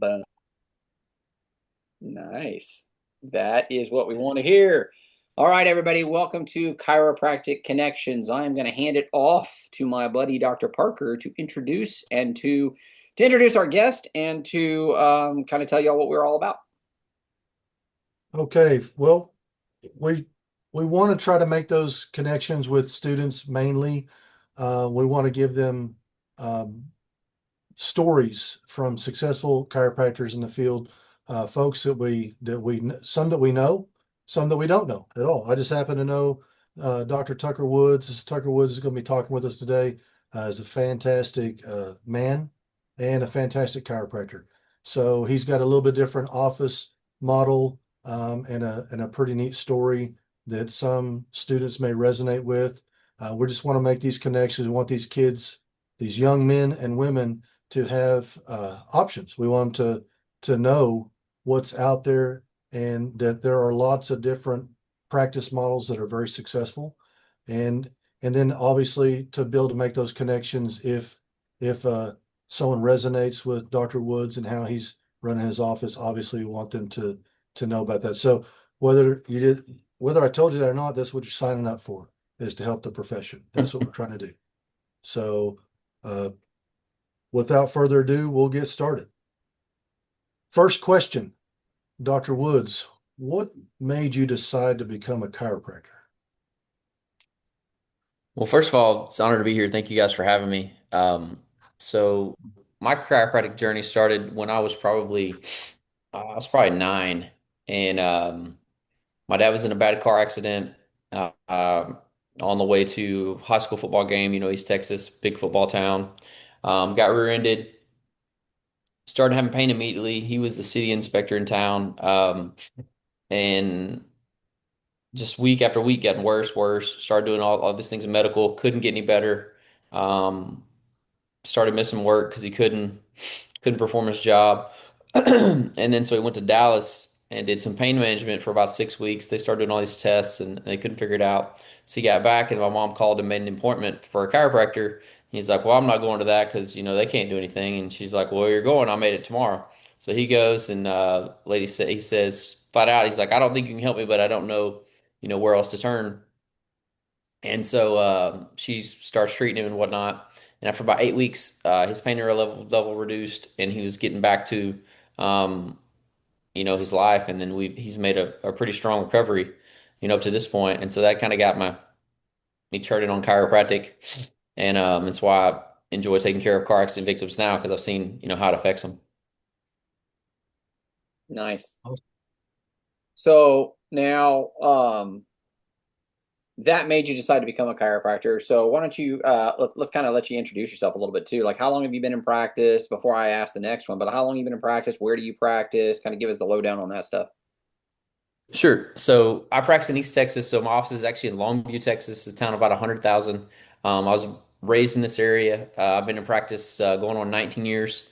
Boom. Nice. That is what we want to hear. All right, everybody, welcome to Chiropractic Connections. I am going to hand it off to my buddy Dr. Parker to introduce and to introduce our guest and to kind of tell y'all what we're all about. Okay, well, we we want to try to make those connections with students mainly. We want to give them um, stories from successful chiropractors in the field, folks some that we know, some that we don't know at all. I just happen to know Dr. Tucker Woods. Tucker Woods is going to be talking with us today. Is a fantastic man and a fantastic chiropractor. So he's got a little bit different office model and a pretty neat story that some students may resonate with. We just want to make these connections. We want these kids, these young men and women to have options. We want them to know what's out there and that there are lots of different practice models that are very successful, and and then obviously to be able to make those connections if someone resonates with Dr. Woods and how he's running his office. Obviously, we want them to know about that. So whether I told you that or not, that's what you're signing up for, is to help the profession. That's what we're trying to do. So uh, without further ado, we'll get started. First question, Dr. Woods, what made you decide to become a chiropractor? Well, first of all, it's an honor to be here. Thank you guys for having me. So my chiropractic journey started when I was probably 9, and my dad was in a bad car accident on the way to high school football game. East Texas, big football town. Got rear-ended, started having pain immediately. He was the city inspector in town, and just week after week getting worse, worse. Started doing all these things in medical, couldn't get any better. Um, Started missing work because he couldn't perform his job. And then so he went to Dallas and did some pain management for about 6 weeks. They started doing all these tests and they couldn't figure it out. So he got back and my mom called and made an appointment for a chiropractor. He's like, "Well, I'm not going to that because they can't do anything." And she's like, "Well, you're going. I made it tomorrow." So he goes and he says flat out, he's like, "I don't think you can help me, but I don't know, where else to turn." And so she starts treating him and whatnot. And after about 8 weeks, his pain level reduced, and he was getting back to, um, his life. And then he's made a pretty strong recovery, up to this point. And so that kind of got me turning on chiropractic, and that's why I enjoy taking care of car accident victims now because I've seen, how it affects them. Nice. So now that made you decide to become a chiropractor. So why don't you let's kind of let you introduce yourself a little bit too. Like how long have you been in practice before I ask the next one, but how long have you been in practice? Where do you practice? Kind of give us the lowdown on that stuff. Sure. So I practice in East Texas. So my office is actually in Longview, Texas. It's a town of about 100,000. I was raised in this area. I've been in practice going on 19 years.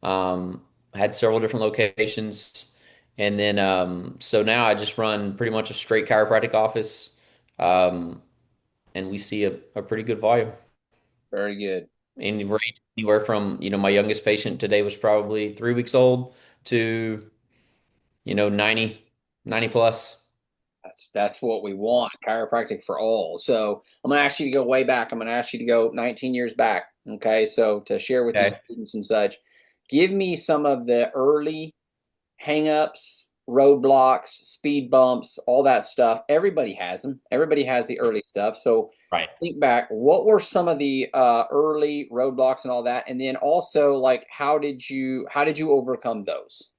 I had several different locations. And then, so now I just run pretty much a straight chiropractic office. Um, and we see a pretty good volume. Very good. And range anywhere from, my youngest patient today was probably 3 weeks old to, 90 plus. That's what we want, chiropractic for all. So I'm gonna ask you to go way back. I'm gonna ask you to go 19 years back. Okay, so to share with these Okay. students and such, give me some of the early hangups, roadblocks, speed bumps, all that stuff. Everybody has them. Everybody has the early stuff. So Right. think back, what were some of the early roadblocks and all that? And then also like how did you overcome those?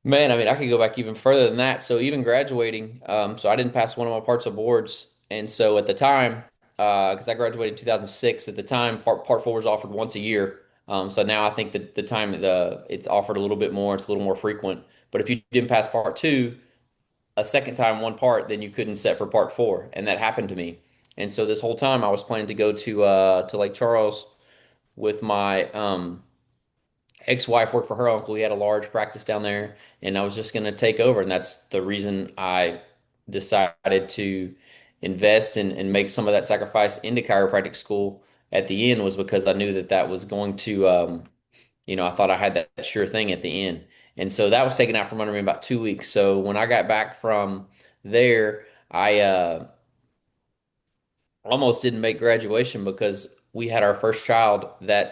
Man, I mean, I could go back even further than that. So even graduating, so I didn't pass one of my parts of boards, and so at the time, because I graduated in 2006, at the time, part four was offered once a year. So now I think that the time it's offered a little bit more, it's a little more frequent. But if you didn't pass part two, a second time one part, then you couldn't set for part four, and that happened to me. And so this whole time, I was planning to go to Lake Charles with my ex-wife worked for her uncle. He had a large practice down there, and I was just going to take over. And that's the reason I decided to invest and make some of that sacrifice into chiropractic school at the end, was because I knew that that was going to I thought I had that sure thing at the end. And so that was taken out from under me about 2 weeks. So when I got back from there, I almost didn't make graduation because we had our first child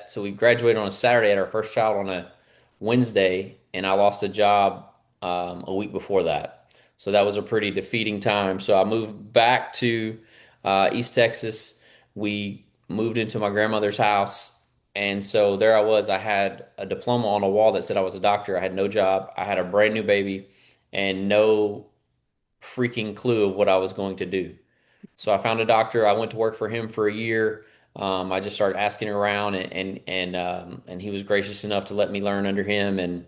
so we graduated on a Saturday, had our first child on a Wednesday, and I lost a job a week before that. So that was a pretty defeating time. So I moved back to East Texas. We moved into my grandmother's house. And so there I was. I had a diploma on a wall that said I was a doctor. I had no job. I had a brand new baby and no freaking clue of what I was going to do. So I found a doctor. I went to work for him for a year. I just started asking around, and he was gracious enough to let me learn under him. And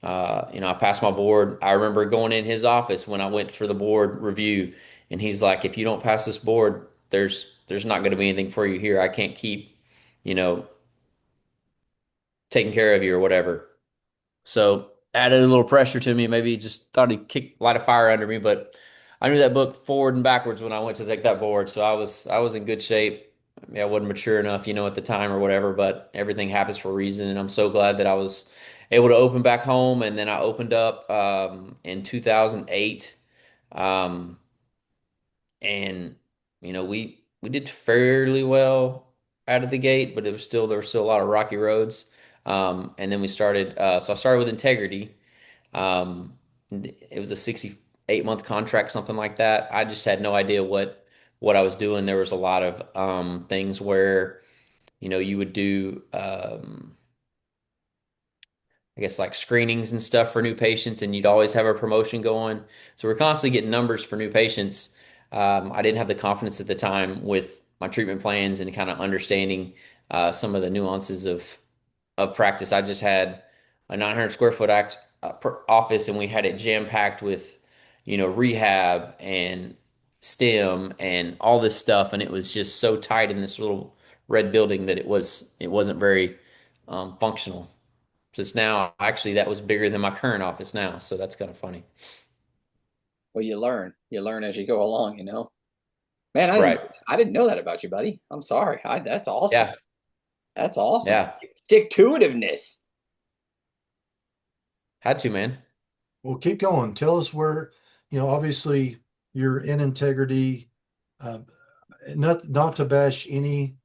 I passed my board. I remember going in his office when I went for the board review, and he's like, "If you don't pass this board, there's not going to be anything for you here. I can't keep, you know, taking care of you or whatever." So added a little pressure to me. Maybe he just thought he'd light a fire under me, but I knew that book forward and backwards when I went to take that board. So I was in good shape. I mean, I wasn't mature enough, at the time or whatever, but everything happens for a reason. And I'm so glad that I was able to open back home. And then I opened up in 2008. Um, and we did fairly well out of the gate, but there were still a lot of rocky roads. And then we started. So I started with Integrity. Um, it was a 68-month contract, something like that. I just had no idea what I was doing. There was a lot of things where you would do. I guess like screenings and stuff for new patients, and you'd always have a promotion going. So we're constantly getting numbers for new patients. I didn't have the confidence at the time with my treatment plans and kind of understanding some of the nuances of practice. I just had a 900 square foot office, and we had it jam packed with, rehab and STEM and all this stuff, and it was just so tight in this little red building that it wasn't very functional. Just now, actually, that was bigger than my current office now, so that's kind of funny. Well, you learn as you go along, you know. Man, Right. I didn't know that about you, buddy. I'm sorry. That's awesome. Yeah. That's awesome. Yeah. Stick to itiveness. Had to, man. Well, keep going. Tell us where, obviously you're in integrity. Uh, not to bash any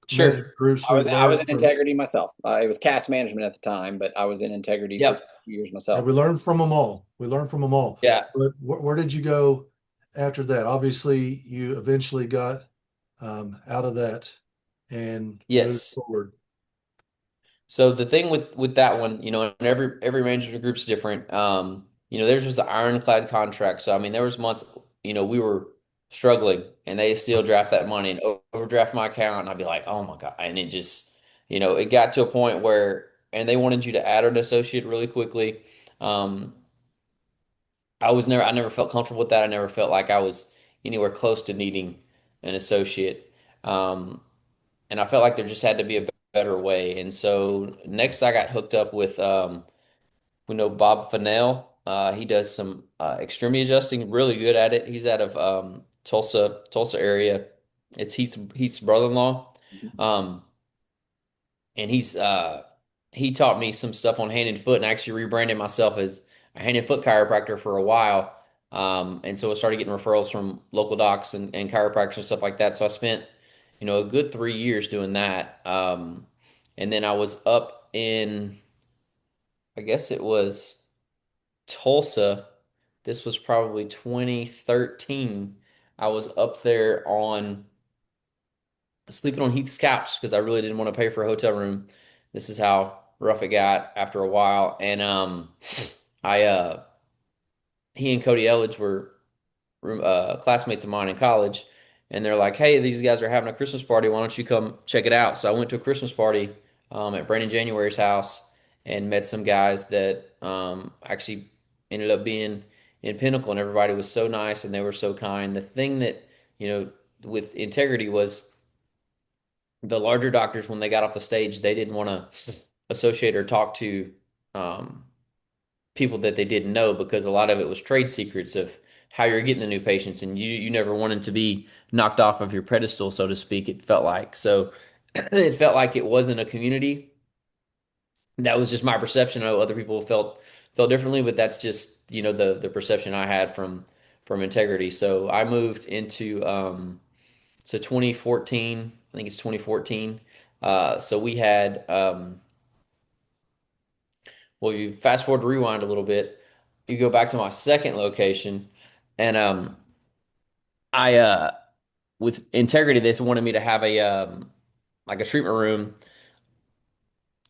Sure. med groups. I We was I was learned in from integrity myself. It was cats management at the time, but I was in integrity for a Yep. few years and myself. we learned from them all. We learned from them all. Yeah. But where did you go after that? Obviously, you eventually got out of that and moved Yes. forward. So the thing with that one, and every management group's different. Theirs was the ironclad contract. So I mean, there was months, we were struggling, and they still draft that money and overdraft my account, and I'd be like, oh my God. And it just, it got to a point where, and they wanted you to add an associate really quickly. Um, I never felt comfortable with that. I never felt like I was anywhere close to needing an associate. Um, and I felt like there just had to be a better way. And so next I got hooked up with, we know Bob Fennell. He does some extremity adjusting, really good at it. He's out of Tulsa area. It's Heath's brother-in-law. Um, and he taught me some stuff on hand and foot, and I actually rebranded myself as a hand and foot chiropractor for a while. And so I started getting referrals from local docs and chiropractors and stuff like that. So I spent, a good 3 years doing that. And then I was up in, I guess it was Tulsa. This was probably 2013. I was up there sleeping on Heath's couch because I really didn't want to pay for a hotel room. This is how rough it got after a while. And I he and Cody Elledge were classmates of mine in college, and they're like, "Hey, these guys are having a Christmas party. Why don't you come check it out?" So I went to a Christmas party at Brandon January's house and met some guys that actually ended up being in Pinnacle, and everybody was so nice and they were so kind. The thing that you know with integrity was the larger doctors when they got off the stage, they didn't want to associate or talk to um, people that they didn't know because a lot of it was trade secrets of how you're getting the new patients, and you never wanted to be knocked off of your pedestal, so to speak. It felt like it felt like it wasn't a community. That was just my perception. I know other people felt differently, but that's just, the perception I had from integrity. So I moved into so 2014, I think it's 2014. So we had well, you fast forward to rewind a little bit, you go back to my second location, and I with integrity, they wanted me to have a like a treatment room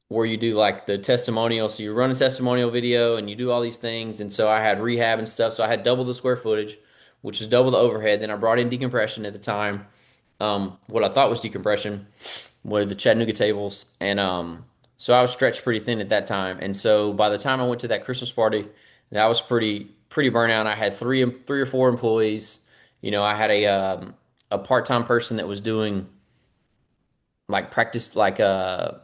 where you do like the testimonial. So you run a testimonial video and you do all these things. And so I had rehab and stuff. So I had double the square footage, which is double the overhead. Then I brought in decompression at the time. What I thought was decompression were the Chattanooga tables. And so I was stretched pretty thin at that time. And so by the time I went to that Christmas party, that was pretty burnout. I had three or four employees. I had a part-time person that was doing like practice like a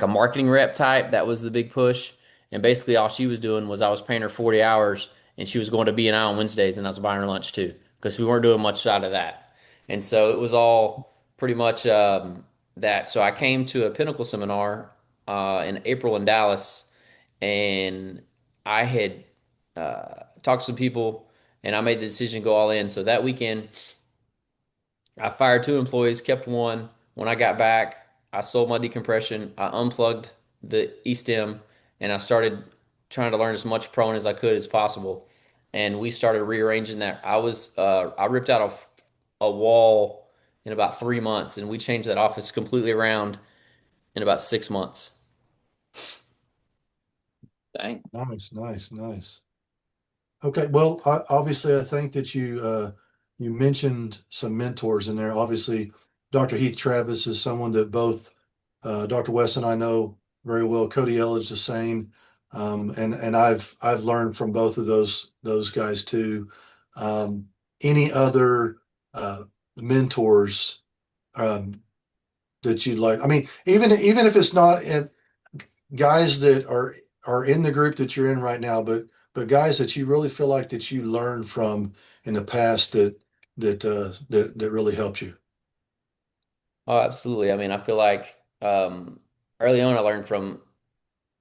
marketing rep type. That was the big push. And basically all she was doing was I was paying her 40 hours and she was going to B&I on Wednesdays and I was buying her lunch too because we weren't doing much out of that. And so it was all pretty much that. So I came to a Pinnacle seminar in April in Dallas and I had talked to some people and I made the decision to go all in. So that weekend I fired two employees, kept one. When I got back, I sold my decompression. I unplugged the e-stem and I started trying to learn as much prone as I could as possible. And we started rearranging that. I ripped out a wall in about 3 months and we changed that office completely around in about 6 months. Dang. Nice, nice, nice. Okay, well, obviously, I think that you mentioned some mentors in there. Obviously, Dr. Heath Travis is someone that both Dr. West and I know very well. Cody Elledge the same, and I've learned from both of those guys too. Um, any other mentors um, that you'd like? I mean, even if it's not guys that are in the group that you're in right now, but guys that you really feel like that you learned from in the past that really helped you. Oh, absolutely. I mean, I feel like early on I learned from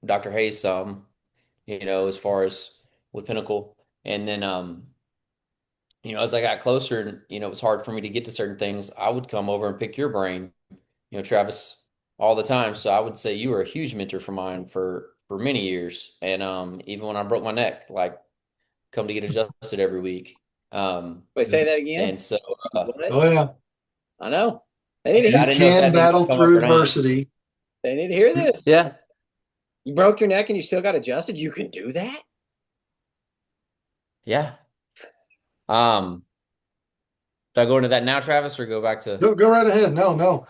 Dr. Hayes some, as far as with Pinnacle. And then as I got closer and, it was hard for me to get to certain things, I would come over and pick your brain, Travis, all the time. So I would say you were a huge mentor for mine for many years. And even when I broke my neck, like come to get adjusted every week. Um, Wait, Yeah. say that again. and so What? Oh yeah, I know. They need to I you hear. didn't know if can that meant you battle come through over or not. adversity. They need to hear this. Yeah. You broke your neck and you still got adjusted. You can do that. Yeah. Um, do I go into that now, Travis, or go back to Go right ahead. No, no.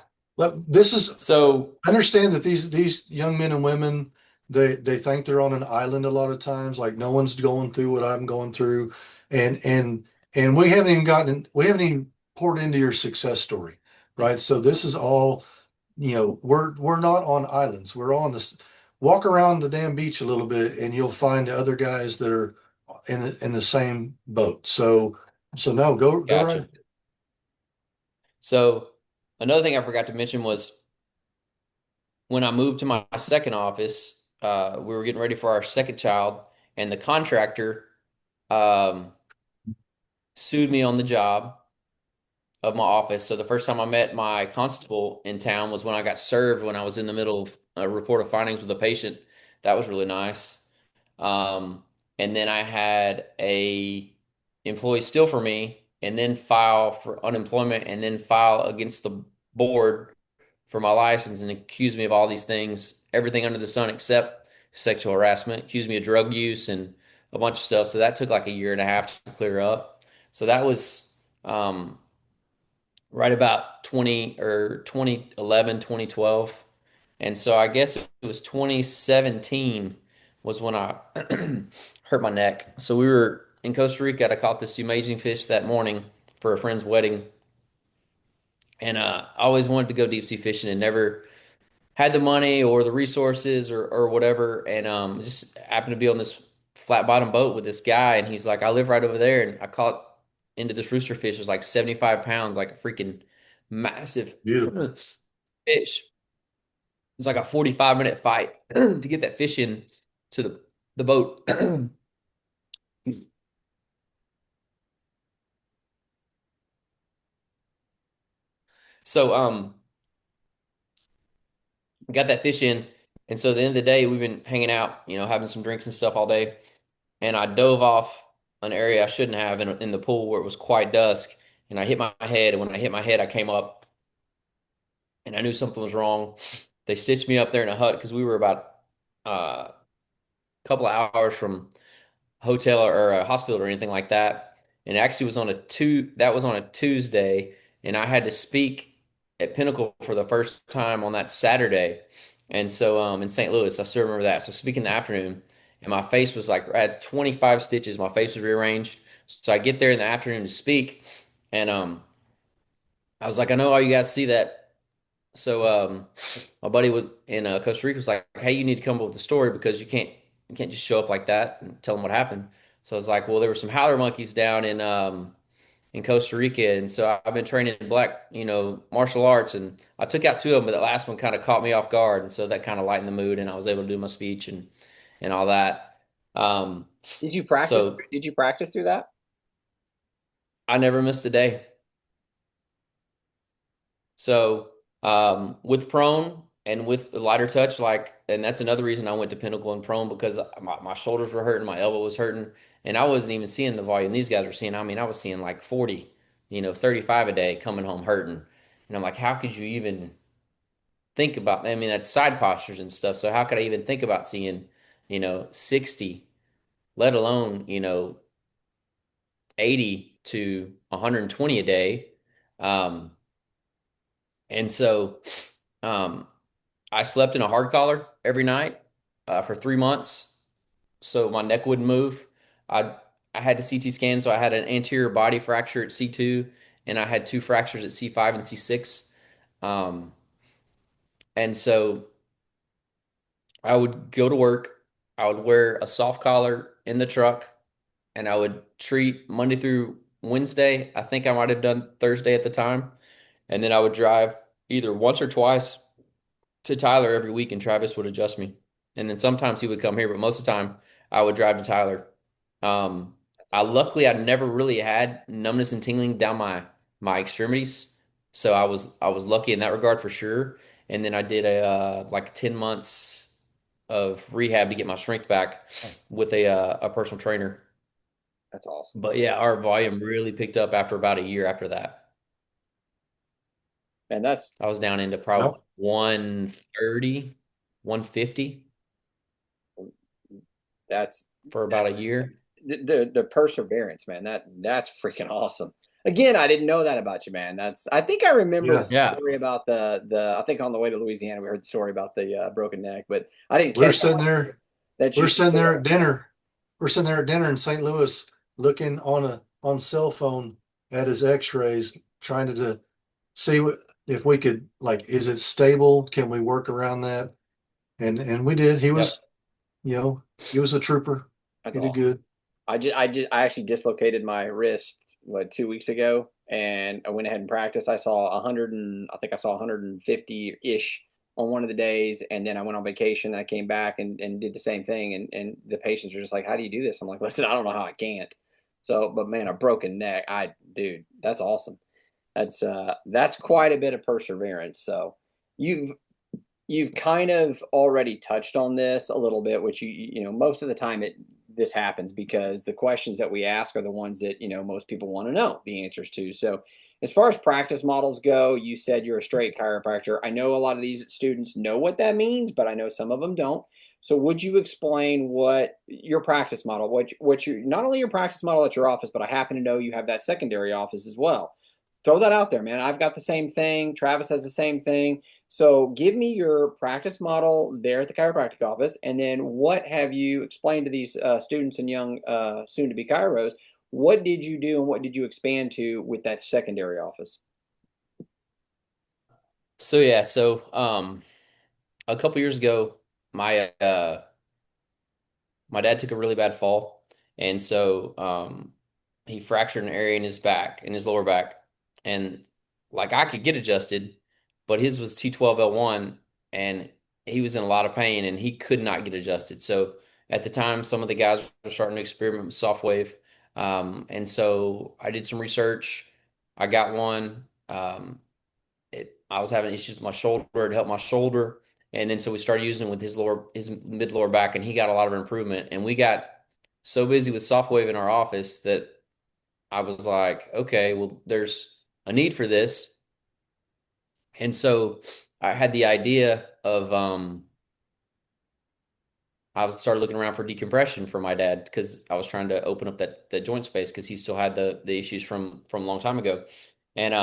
This is so I understand that these young men and women they think they're on an island a lot of times, like no one's going through what I'm going through, and and and we haven't even poured into your success story, right? So this is all, we're not on islands. We're on this walk around the damn beach a little bit and you'll find other guys that are in the same boat. So no, go right. gotcha. So another thing I forgot to mention was when I moved to my second office, we were getting ready for our second child, and the contractor um, sued me on the job of my office. So the first time I met my constable in town was when I got served when I was in the middle of a report of findings with a patient. That was really nice. And then I had a employee steal for me and then file for unemployment and then file against the board for my license and accuse me of all these things, everything under the sun except sexual harassment, accuse me of drug use and a bunch of stuff. So that took like a year and a half to clear up. So that was um, right about 2011, 2012. And so I guess it was 2017 was when I hurt my neck. So we were in Costa Rica. I caught this amazing fish that morning for a friend's wedding. And I always wanted to go deep sea fishing and never had the money or the resources or whatever. And just happened to be on this flat bottom boat with this guy. And he's like, I live right over there. And I caught into this rooster fish. It was like 75 pounds, like a freaking massive Beautiful. fish. was like a 45-minute fight to get that fish in to the boat. So got that fish in, and so at the end of the day, we've been hanging out, having some drinks and stuff all day. And I dove off an area I shouldn't have in the pool where it was quite dusk, and I hit my head. And when I hit my head, I came up, and I knew something was wrong. They stitched me up there in a hut because we were about a couple of hours from hotel or a hospital or anything like that. And it actually was that was on a Tuesday, and I had to speak at Pinnacle for the first time on that Saturday. And so in St. Louis, I still remember that. So speaking in the afternoon, and my face was like I had 25 stitches. My face was rearranged. So I get there in the afternoon to speak, and I was like, I know all you guys see that. So my buddy was in Costa Rica was like, hey, you need to come up with a story because you can't just show up like that and tell them what happened. So I was like, well, there were some howler monkeys down in Costa Rica, and so I've been training in black, martial arts, and I took out two of them, but that last one kind of caught me off guard, and so that kind of lightened the mood, and I was able to do my speech and all that. Um, Did you practice? so Did you practice through that? I never missed a day. So with prone and with the lighter touch, and that's another reason I went to Pinnacle and prone because my shoulders were hurting, my elbow was hurting, and I wasn't even seeing the volume these guys were seeing. I mean, I was seeing like 40, 35 a day coming home hurting. And I'm like, how could you even think about, I mean, that's side postures and stuff. So how could I even think about seeing, 60, let alone, 80 to 120 a day? Um, and so, um, I slept in a hard collar every night for 3 months, so my neck wouldn't move. I I had a CT scan, so I had an anterior body fracture at C2, and I had two fractures at C5 and C6. Um, and so I would go to work. I would wear a soft collar in the truck, and I would treat Monday through Wednesday. I think I might have done Thursday at the time, and then I would drive either once or twice to Tyler every week, and Travis would adjust me. And then sometimes he would come here, but most of the time I would drive to Tyler. Um, I never really had numbness and tingling down my extremities, so I was lucky in that regard for sure. And then I did a like 10 months of rehab to get my strength back with a personal trainer. That's awesome. But yeah, our volume really picked up after about a year after that. And that's I was down into probably Yep. 130, 150 that's for about that's a year. the perseverance, man. That's freaking awesome. Again, I didn't know that about you, man. That's I think I remember the Yeah. Yeah. story about the I think on the way to Louisiana we heard the story about the broken neck, but I didn't We were catch sitting there, that we were you sitting there at dinner. We're sitting there at dinner in St. Louis looking on cell phone at his x-rays, trying to see if we could, like, is it stable? Can we work around that? And we did. Yep. He was a trooper. That's He did awesome. good. I actually dislocated my wrist 2 weeks ago, and I went ahead and practiced. I saw 100 and I think I saw 150 ish on one of the days, and then I went on vacation. And I came back and did the same thing, and the patients are just like, "How do you do this?" I'm like, "Listen, I don't know how I can't." So, but man, a broken neck, dude, that's awesome. That's quite a bit of perseverance. So, you've you've kind of already touched on this a little bit, which most of the time this happens because the questions that we ask are the ones that most people want to know the answers to. So as far as practice models go, you said you're a straight chiropractor. I know a lot of these students know what that means, but I know some of them don't. So would you explain what your practice model, what your not only your practice model at your office, but I happen to know you have that secondary office as well. Throw that out there, man. I've got the same thing. Travis has the same thing. So give me your practice model there at the chiropractic office, and then what have you explained to these students and young soon-to-be chiros? What did you do and what did you expand to with that secondary office? So yeah, a couple years ago, my dad took a really bad fall, and so he fractured an area in his back, in his lower back, and like I could get adjusted, but his was T12L1, and he was in a lot of pain and he could not get adjusted. So at the time, some of the guys were starting to experiment with soft wave. And so I did some research. I got one. I was having issues with my shoulder. It helped my shoulder. And then so we started using it with his mid lower back, and he got a lot of improvement. And we got so busy with soft wave in our office that I was like, okay, well, there's a need for this. And so I had the idea of I started looking around for decompression for my dad because I was trying to open up that joint space because he still had the issues from a long time ago. And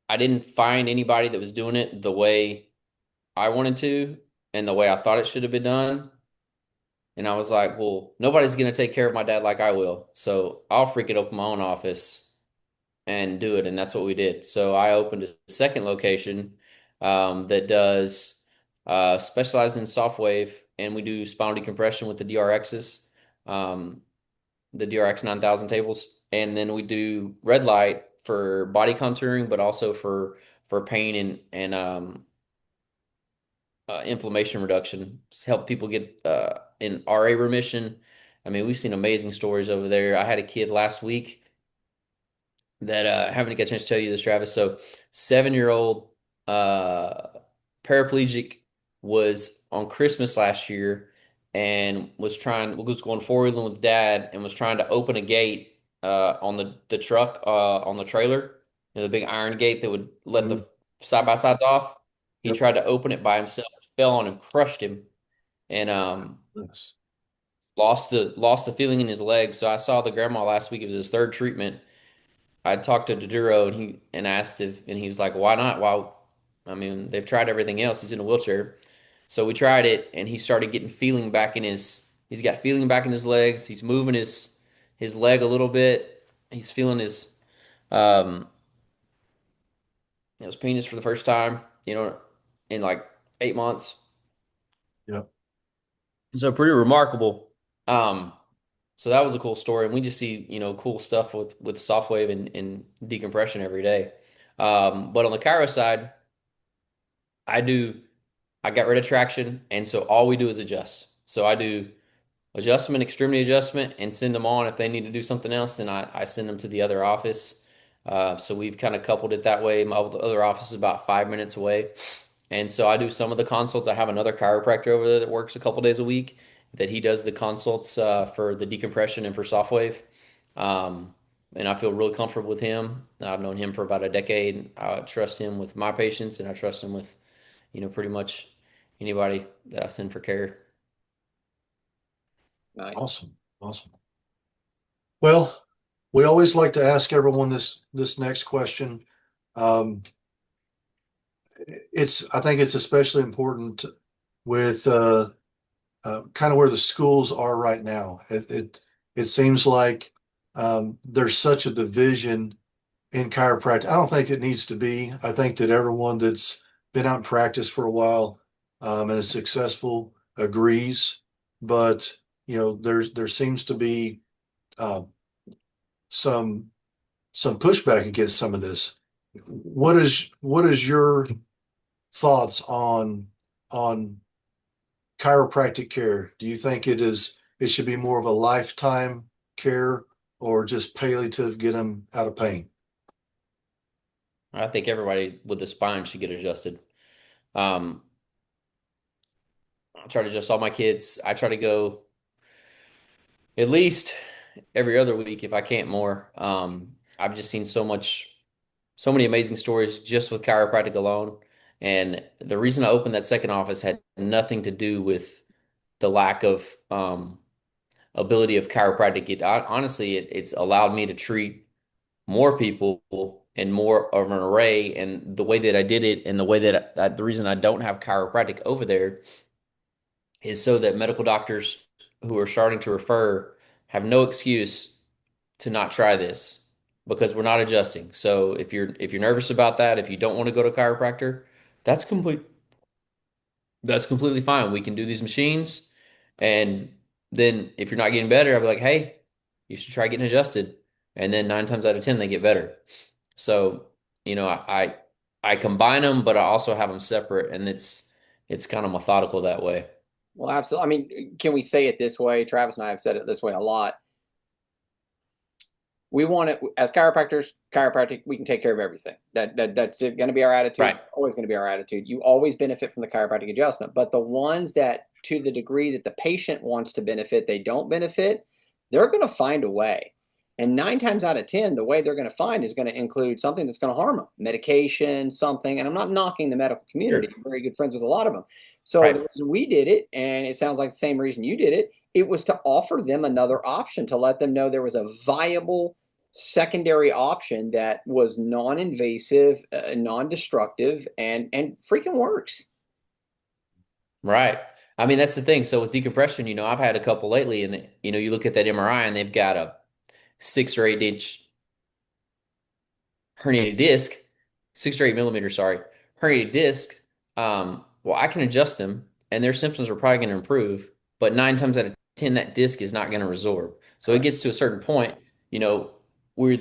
I didn't find anybody that was doing it the way I wanted to and the way I thought it should have been done. And I was like, well, nobody's going to take care of my dad like I will. So I'll freaking open my own office and do it. And that's what we did. So I opened a second location that does specialize in soft wave, and we do spinal decompression with the DRXs, the DRX 9000 tables. And then we do red light for body contouring, but also for pain and inflammation reduction. It's help people get in RA remission. I mean, we've seen amazing stories over there. I had a kid last week that I haven't got a chance to tell you this, Travis. So, 7-year old uh, paraplegic was on Christmas last year and was going four wheeling with dad and was trying to open a gate on the truck on the trailer, the big iron gate that would let Mhm. the side by sides off. He Yep. tried to open it by himself, fell on him, crushed him, and Yes. lost the feeling in his legs. So I saw the grandma last week. It was his third treatment. I talked to Doduro and asked if and he was like, why not? Why? I mean, they've tried everything else. He's in a wheelchair. So we tried it and he started getting feeling back in he's got feeling back in his legs. He's moving his leg a little bit. He's feeling um his penis for the first time, in like 8 months. Yep. So pretty remarkable. Um, so that was a cool story. And we just see, cool stuff with soft wave and decompression every day. But on the Cairo side, I do I got rid of traction, and so all we do is adjust. So I do adjustment, extremity adjustment, and send them on. If they need to do something else, then I send them to the other office. So we've kind of coupled it that way. My other office is about 5 minutes away. And so I do some of the consults. I have another chiropractor over there that works a couple days a week that he does the consults for the decompression and for soft wave. Um, and I feel really comfortable with him. I've known him for about a decade. I trust him with my patients and I trust him with, pretty much anybody that I send for care. Nice. Awesome. Awesome. Well, we always like to ask everyone this next question. Um, I think it's especially important with kind of where the schools are right now. It seems like there's such a division in chiropractic. I don't think it needs to be. I think that everyone that's been out in practice for a while and is successful agrees. But there seems to be uh, some some pushback against some of this. What is your thoughts on chiropractic care? Do you think it should be more of a lifetime care or just palliative, get them out of pain? I think everybody with the spine should get adjusted. Um, I try to adjust all my kids. I try to go at least every other week if I can't more. I've just seen so many amazing stories just with chiropractic alone. And the reason I opened that second office had nothing to do with the lack of ability of chiropractic. Honestly, it's allowed me to treat more people and more of an array. And the way that I did it, and the way the reason I don't have chiropractic over there is so that medical doctors who are starting to refer have no excuse to not try this because we're not adjusting. So if you're nervous about that, if you don't want to go to a chiropractor, that's complete that's completely fine. We can do these machines, and then if you're not getting better, I'll be like, hey, you should try getting adjusted. And then 9 times out of 10, they get better. So, you know, I combine them, but I also have them separate, and it's kind of methodical that way. Well, absolutely. I mean, can we say it this way? Travis and I have said it this way a lot. We want it as chiropractors, chiropractic, we can take care of everything. That's going to be our attitude, Right. always going to be our attitude. You always benefit from the chiropractic adjustment, but the ones that to the degree that the patient wants to benefit, they don't benefit, they're going to find a way. And 9 times out of 10, the way they're going to find is going to include something that's going to harm them, medication, something. And I'm not knocking the medical community. Sure. I'm very good friends with a lot of them. So the Right. reason we did it, and it sounds like the same reason you did it, it was to offer them another option, to let them know there was a viable secondary option that was non-invasive, non-destructive, and freaking works. Right. I mean, that's the thing. So with decompression, I've had a couple lately, and you look at that MRI, and they've got a 6 or 8 inch herniated disc, 6 or 8 millimeter, sorry, herniated disc. Well, I can adjust them, and their symptoms are probably going to improve. But 9 times out of 10, that disc is not going to resorb. So it Correct. gets to a certain point, you know, they're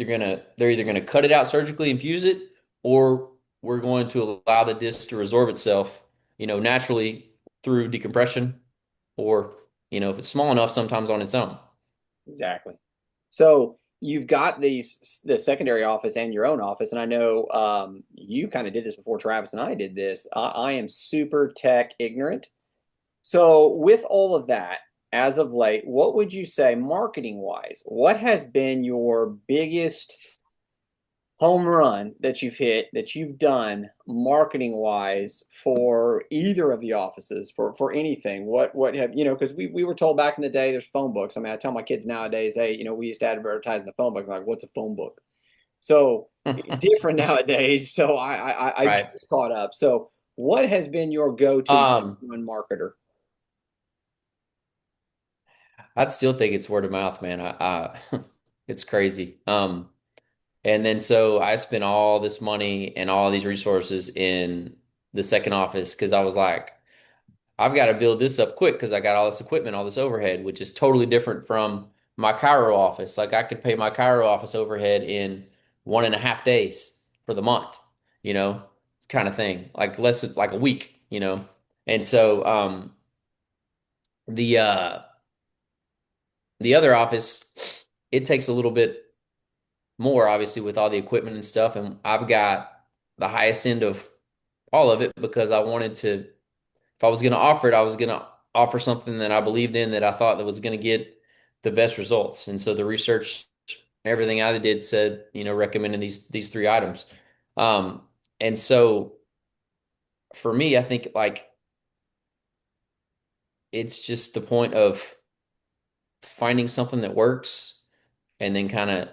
either gonna cut it out surgically, infuse it, or we're going to allow the disc to resorb itself, naturally through decompression, or if it's small enough, sometimes on its own. Exactly. So you've got the secondary office and your own office, and I know you kind of did this before Travis and I did this. I am super tech ignorant. So with all of that, as of late, what would you say marketing wise? What has been your biggest home run that you've hit, that you've done marketing wise for either of the offices, for anything? What have because we were told back in the day there's phone books. I mean, I tell my kids nowadays, hey, we used to advertise in the phone book. I'm like, what's a phone book? So it's different nowadays. So I Right. just caught up. So what has been your go-to Um, one marketer? I'd still think it's word of mouth, man. It's crazy. And then so I spent all this money and all these resources in the second office because I was like, I've got to build this up quick because I got all this equipment, all this overhead, which is totally different from my Cairo office. Like I could pay my Cairo office overhead in 1.5 days for the month, you know, kind of thing, like less than like a week, And so the uh the other office, it takes a little bit more, obviously, with all the equipment and stuff. And I've got the highest end of all of it because I wanted to, if I was going to offer it, I was going to offer something that I believed in, that I thought that was going to get the best results. And so the research, everything I did said, recommending these three items. Um, and so for me, I think like it's just the point of finding something that works and then kind of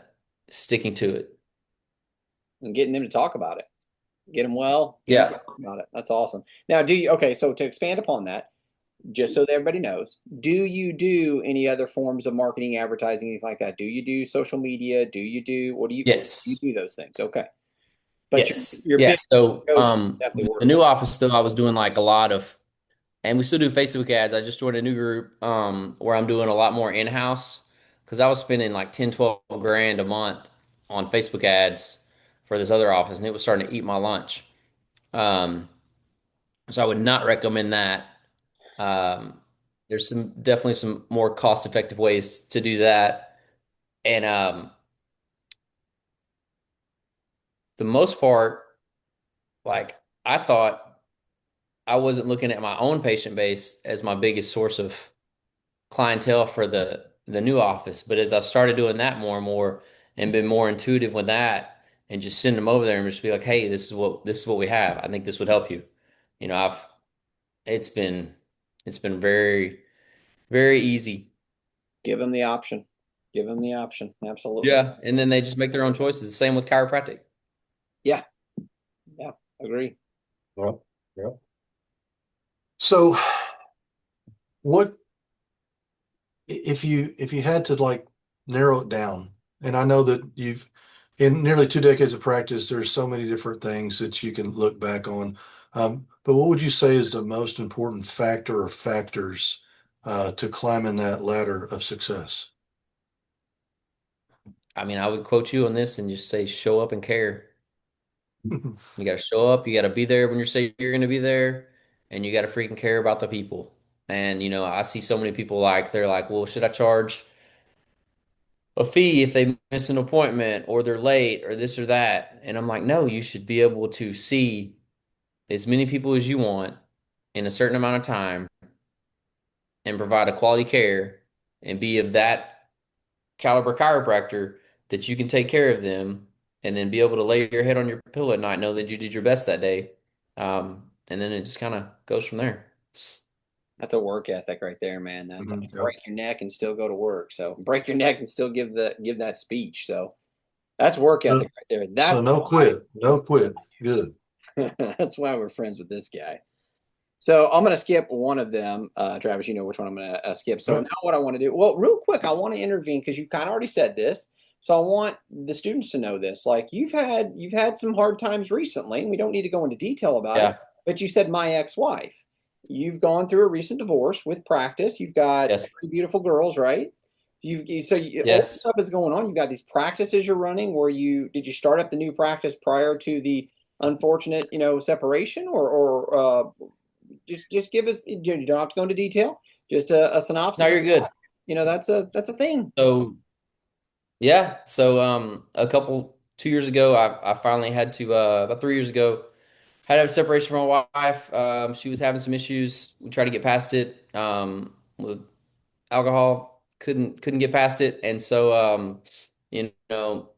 sticking to it. And getting them to talk about it. Get them well, get them to Yeah. talk about it. That's awesome. Now, okay, so to expand upon that, just so that everybody knows, do you do any other forms of marketing, advertising, anything like that? Do you do social media? Do you do, what do you Yes. do those things? Okay. But Yes. your Yeah. big So go-to is definitely word the of new mouth. office still I was doing like a lot of, and we still do Facebook ads. I just joined a new group where I'm doing a lot more in-house because I was spending like 10, 12 grand a month on Facebook ads for this other office, and it was starting to eat my lunch. Um, so I would not recommend that. Um, there's definitely some more cost-effective ways to do that. And the most part, like I thought I wasn't looking at my own patient base as my biggest source of clientele for the new office. But as I've started doing that more and more and been more intuitive with that and just send them over there and just be like, hey, this is what we have. I think this would help you. I've it's been it's been very, very easy. Give them the option. Give them the option. Absolutely. Yeah. And then they just make their own choices. The same with chiropractic. Yeah. Yeah. Agree. Yeah. Yeah. So what if you had to like narrow it down, and I know that you've in nearly 2 decades of practice, there's so many different things that you can look back on. But what would you say is the most important factor or factors to climbing that ladder of success? I mean, I would quote you on this and just say show up and care. You got to show up. You got to be there when you say you're going to be there, and you got to freaking care about the people. And I see so many people like they're like, well, should I charge a fee if they miss an appointment or they're late or this or that? And I'm like, no, you should be able to see as many people as you want in a certain amount of time and provide a quality care and be of that caliber chiropractor that you can take care of them and then be able to lay your head on your pillow at night, know that you did your best that day. And then it just kind of goes from there. That's a work ethic right there, man. That's, I Mhm, mean, yep. break your neck and still go to work. So break your neck and still give that speech. So that's work ethic right there. So That's no quit, no quit. Good. why that's why we're friends with this guy. So I'm going to skip one of them, Travis. You know which one I'm going to skip. So now what I want to do, well, real quick, I want to intervene because you kind of already said this. So I want the students to know this. Like you've had some hard times recently, and we don't need to go into detail about it. Yeah. But you said my ex-wife. You've gone through a recent divorce with practice. You've got Yes. three beautiful girls, right? All this Yes. stuff is going on. You've got these practices you're running. Where did you start up the new practice prior to the unfortunate, separation, or just give us. You don't have to go into detail. Just a No, synopsis. you're good. That's a thing. So yeah. So a couple 2 years ago, I finally had to about 3 years ago had to have a separation from my wife. She was having some issues. We tried to get past it with alcohol. Couldn't get past it, and so you know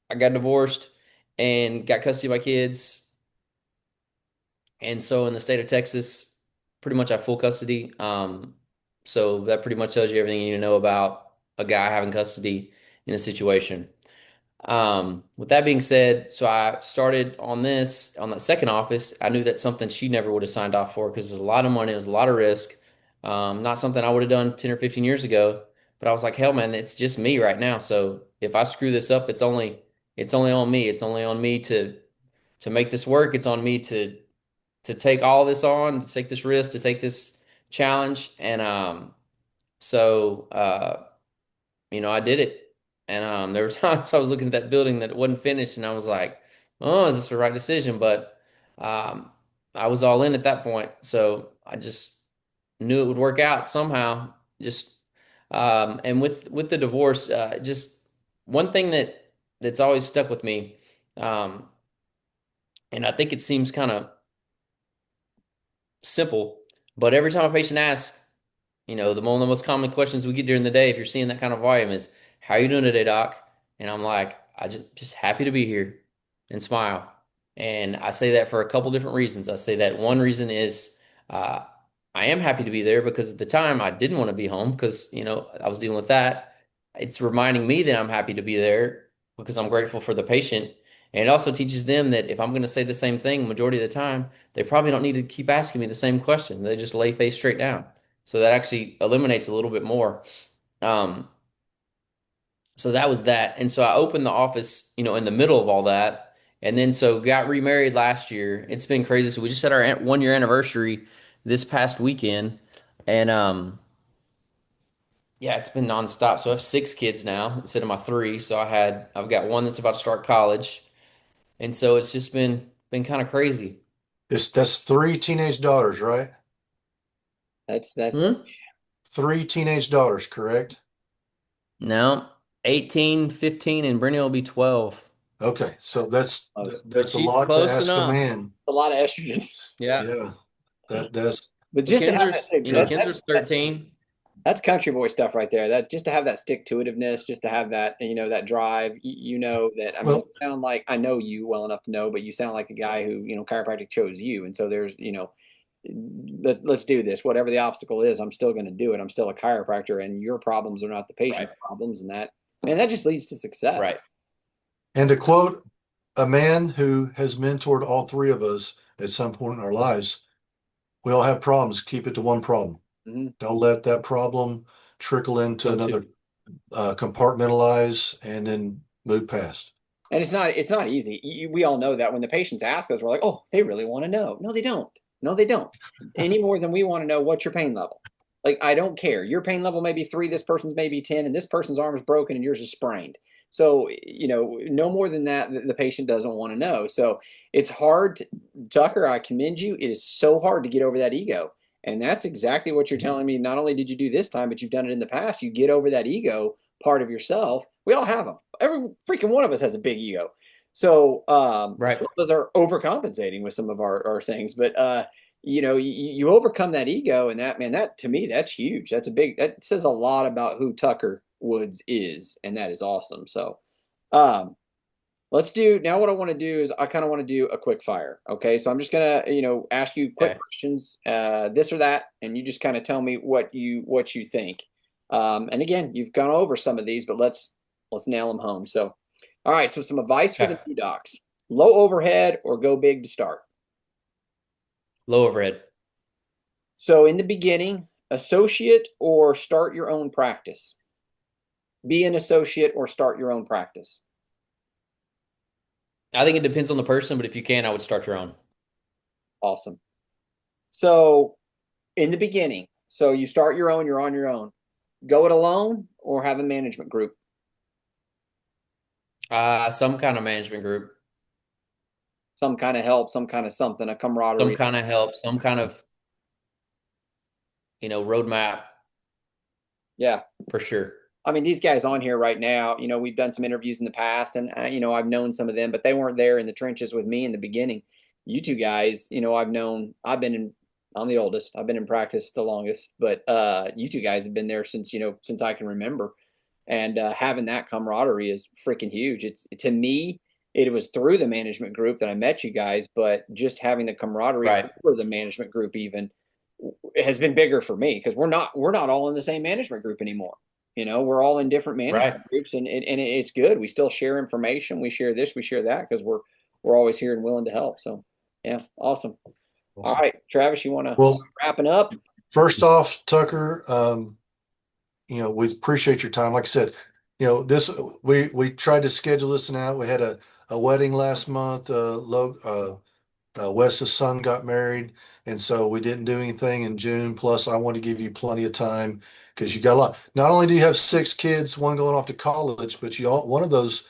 I got divorced and got custody of my kids. And so in the state of Texas, pretty much I have full custody. So that pretty much tells you everything you need to know about a guy having custody in a situation. With that being said, so I started on this on that second office. I knew that's something she never would have signed off for because it was a lot of money, it was a lot of risk. Not something I would have done 10 or 15 years ago. But I was like, hell, man, it's just me right now. So if I screw this up, it's only on me. It's only on me to make this work. It's on me to take all this on, to take this risk, to take this challenge. And so I did it. And there were times I was looking at that building that it wasn't finished, and I was like, "Oh, is this the right decision?" But um, I was all in at that point, so I just knew it would work out somehow. Just and with the divorce, just one thing that's always stuck with me, um, and I think it seems kind of simple, but every time a patient asks, one of the most common questions we get during the day, if you're seeing that kind of volume, is, "How are you doing today, doc?" And I'm like, I just happy to be here and smile. And I say that for a couple different reasons. I say that one reason is uh, I am happy to be there because at the time I didn't want to be home because, I was dealing with that. It's reminding me that I'm happy to be there because I'm grateful for the patient. And it also teaches them that if I'm going to say the same thing majority of the time, they probably don't need to keep asking me the same question. They just lay face straight down. So that actually eliminates a little bit more. Um, so that was that. And so I opened the office, in the middle of all that. And then so got remarried last year. It's been crazy. So we just had our 1 year anniversary this past weekend. And yeah, it's been nonstop. So I have 6 kids now instead of my 3. So I've got one that's about to start college. And so it's just been kind of crazy. That's three teenage daughters, right? That's Hmm? Three teenage daughters, correct? No, 18, 15, and Brittany will be 12. Okay, so But that's a she's lot to close ask a enough. man. a lot of estrogen. Yeah. Yeah, that's But just to have that Kinzer's, stick, Kinzer's 13. that's country boy stuff right there. That just to have that stick to itiveness, just to have that, that drive. That. I mean, you well, sound like I know you well enough to know, but you sound like a guy who chiropractic chose you, and so there's let's do this. Whatever the obstacle is, I'm still going to do it. I'm still a chiropractor, and your problems are not the Right. patient's problems, and that just leads to success. Right. and to quote a man who has mentored all three of us at some point in our lives, we all have problems. Keep it to one problem. Mm-hmm. Don't let that problem trickle into So too. another, compartmentalize and then move past. And it's not easy. We all know that when the patients ask us, we're like, oh, they really want to know. No, they don't. No, they don't. Any more than we want to know what's your pain level. Like, I don't care. Your pain level may be 3, this person's maybe 10, and this person's arm is broken and yours is sprained. So, no more than that, the patient doesn't want to know. So it's hard to, Tucker, I commend you. It is so hard to get over that ego. And that's exactly what you're telling me. Not only did you do this time, but you've done it in the past. You get over that ego part of yourself. We all have them. Every freaking one of us has a big ego. So Right. some of us are overcompensating with some of our things, but you overcome that ego, and that, man, that to me, that's huge. That says a lot about who Tucker Woods is, and that is awesome. So, um, let's do now. What I want to do is I kind of want to do a quick fire. Okay, so I'm just gonna ask you quick Okay. questions, this or that, and you just kind of tell me what you think. And again, you've gone over some of these, but let's nail them home. So, all right. So some advice for Okay. the new docs: low overhead or go big to start. Low overhead. So in the beginning, associate or start your own practice. Be an associate or start your own practice. I think it depends on the person, but if you can, I would start your own. Awesome. So in the beginning, so you start your own, you're on your own. Go it alone or have a management group. Some kind of management group, Some kind of help, some kind of something, a some camaraderie. kind of help, some kind of, roadmap Yeah. for sure. I mean, these guys on here right now, we've done some interviews in the past, and I've known some of them, but they weren't there in the trenches with me in the beginning. You two guys, I'm the oldest. I've been in practice the longest, but you two guys have been there since I can remember, and having that camaraderie is freaking huge. It's to me, it was through the management group that I met you guys, but just having the camaraderie Right. over the management group even has been bigger for me because we're not all in the same management group anymore. We're all in different Right. management groups, and it's good. We still share information. We share this, we share that because we're always here and willing to help. So, yeah, awesome. All Awesome. right, Travis, you want to Well, wrapping up? first off, Tucker, we appreciate your time. Like I said, this we tried to schedule this and out. We had a wedding last month. Wes's son got married, and so we didn't do anything in June. Plus, I want to give you plenty of time because you got a lot. Not only do you have six kids, one going off to college, but one of those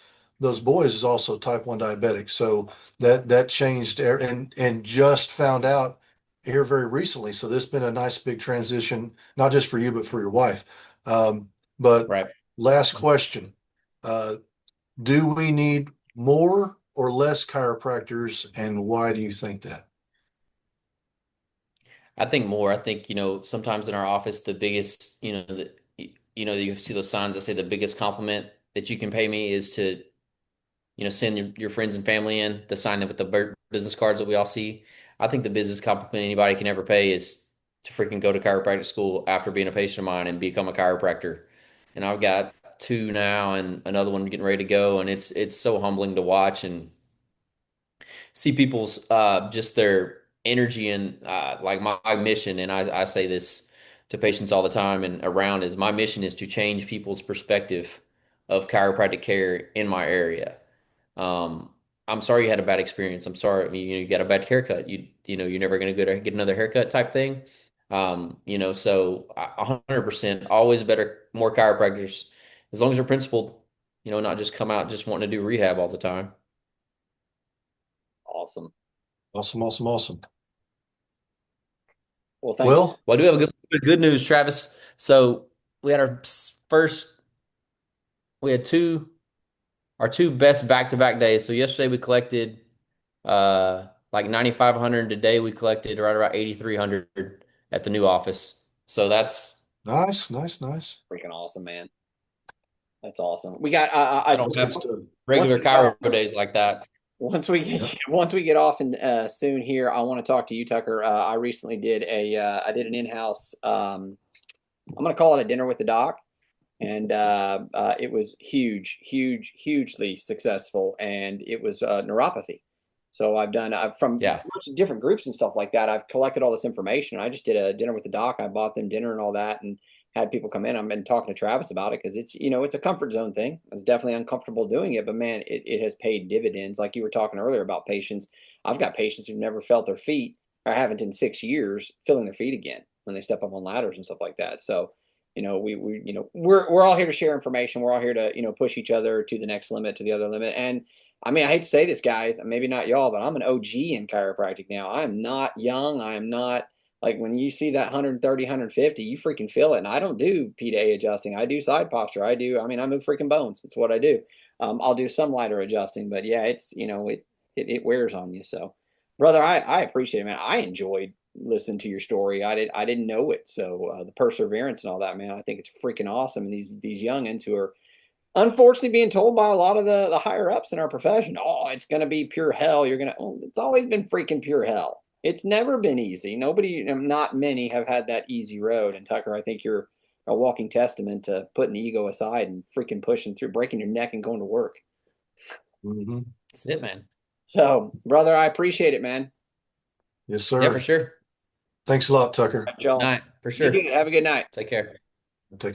boys is also type 1 diabetic. So that changed and just found out here very recently. So this has been a nice big transition, not just for you, but for your wife. But Right. last question. Uh, do we need more or less chiropractors, and why do you think that? I think more. I think, sometimes in our office, the biggest, you see those signs that say the biggest compliment that you can pay me is to, send your friends and family in to sign up with the business cards that we all see. I think the business compliment anybody can ever pay is to freaking go to chiropractic school after being a patient of mine and become a chiropractor. And I've got two now and another one getting ready to go. And it's so humbling to watch and see people's just their energy and like my mission. And I say this to patients all the time and around is my mission is to change people's perspective of chiropractic care in my area. um, I'm sorry you had a bad experience. I'm sorry, you got a bad haircut. You're never going to go to get another haircut type thing. So 100% always better, more chiropractors, as long as they're principled, not just come out just wanting to do rehab all the time. Awesome. Awesome, awesome, awesome. Well, thanks. Well, Well, I do have a good news, Travis. So we had first, we had our two best back-to-back days. So yesterday we collected like 9,500. Today we collected right around 8,300 at the new office. So that's nice, nice, nice. Freaking awesome, man. That's awesome. We got I don't That's good have stuff. once regular we get off, Cairo days like that. Yep. once we get off and soon here, I want to talk to you, Tucker. I recently did I did an in-house. I'm gonna call it a dinner with the doc, and it was hugely successful, and it was neuropathy. So I've from a Yeah. bunch of different groups and stuff like that. I've collected all this information. I just did a dinner with the doc. I bought them dinner and all that, and had people come in. I've been talking to Travis about it because it's a comfort zone thing. It's definitely uncomfortable doing it, but man, it has paid dividends. Like you were talking earlier about patients. I've got patients who've never felt their feet or haven't in 6 years feeling their feet again when they step up on ladders and stuff like that. So we're all here to share information. We're all here to, push each other to the next limit, to the other limit. And I mean, I hate to say this, guys, maybe not y'all, but I'm an OG in chiropractic now. I am not young. I am not like when you see that 130, 150, you freaking feel it. And I don't do P to A adjusting. I do side posture. I mean, I move freaking bones. It's what I do. I'll do some lighter adjusting, but yeah, it's, it wears on you. So, brother, I appreciate it, man. I enjoyed listening to your story. I didn't know it. So the perseverance and all that, man, I think it's freaking awesome. And these youngins who are unfortunately being told by a lot of the higher ups in our profession, oh, it's going to be pure hell. It's always been freaking pure hell. It's never been easy. Nobody, not many have had that easy road. And Tucker, I think you're a walking testament to putting the ego aside and freaking pushing through, breaking your neck and going to work. Mm-hmm. That's it, man. So, brother, I appreciate it, man. Yes, Yeah, for sir. sure. Thanks a lot, Tucker. Y'all Night, for be sure. good. Have a good night. Take care.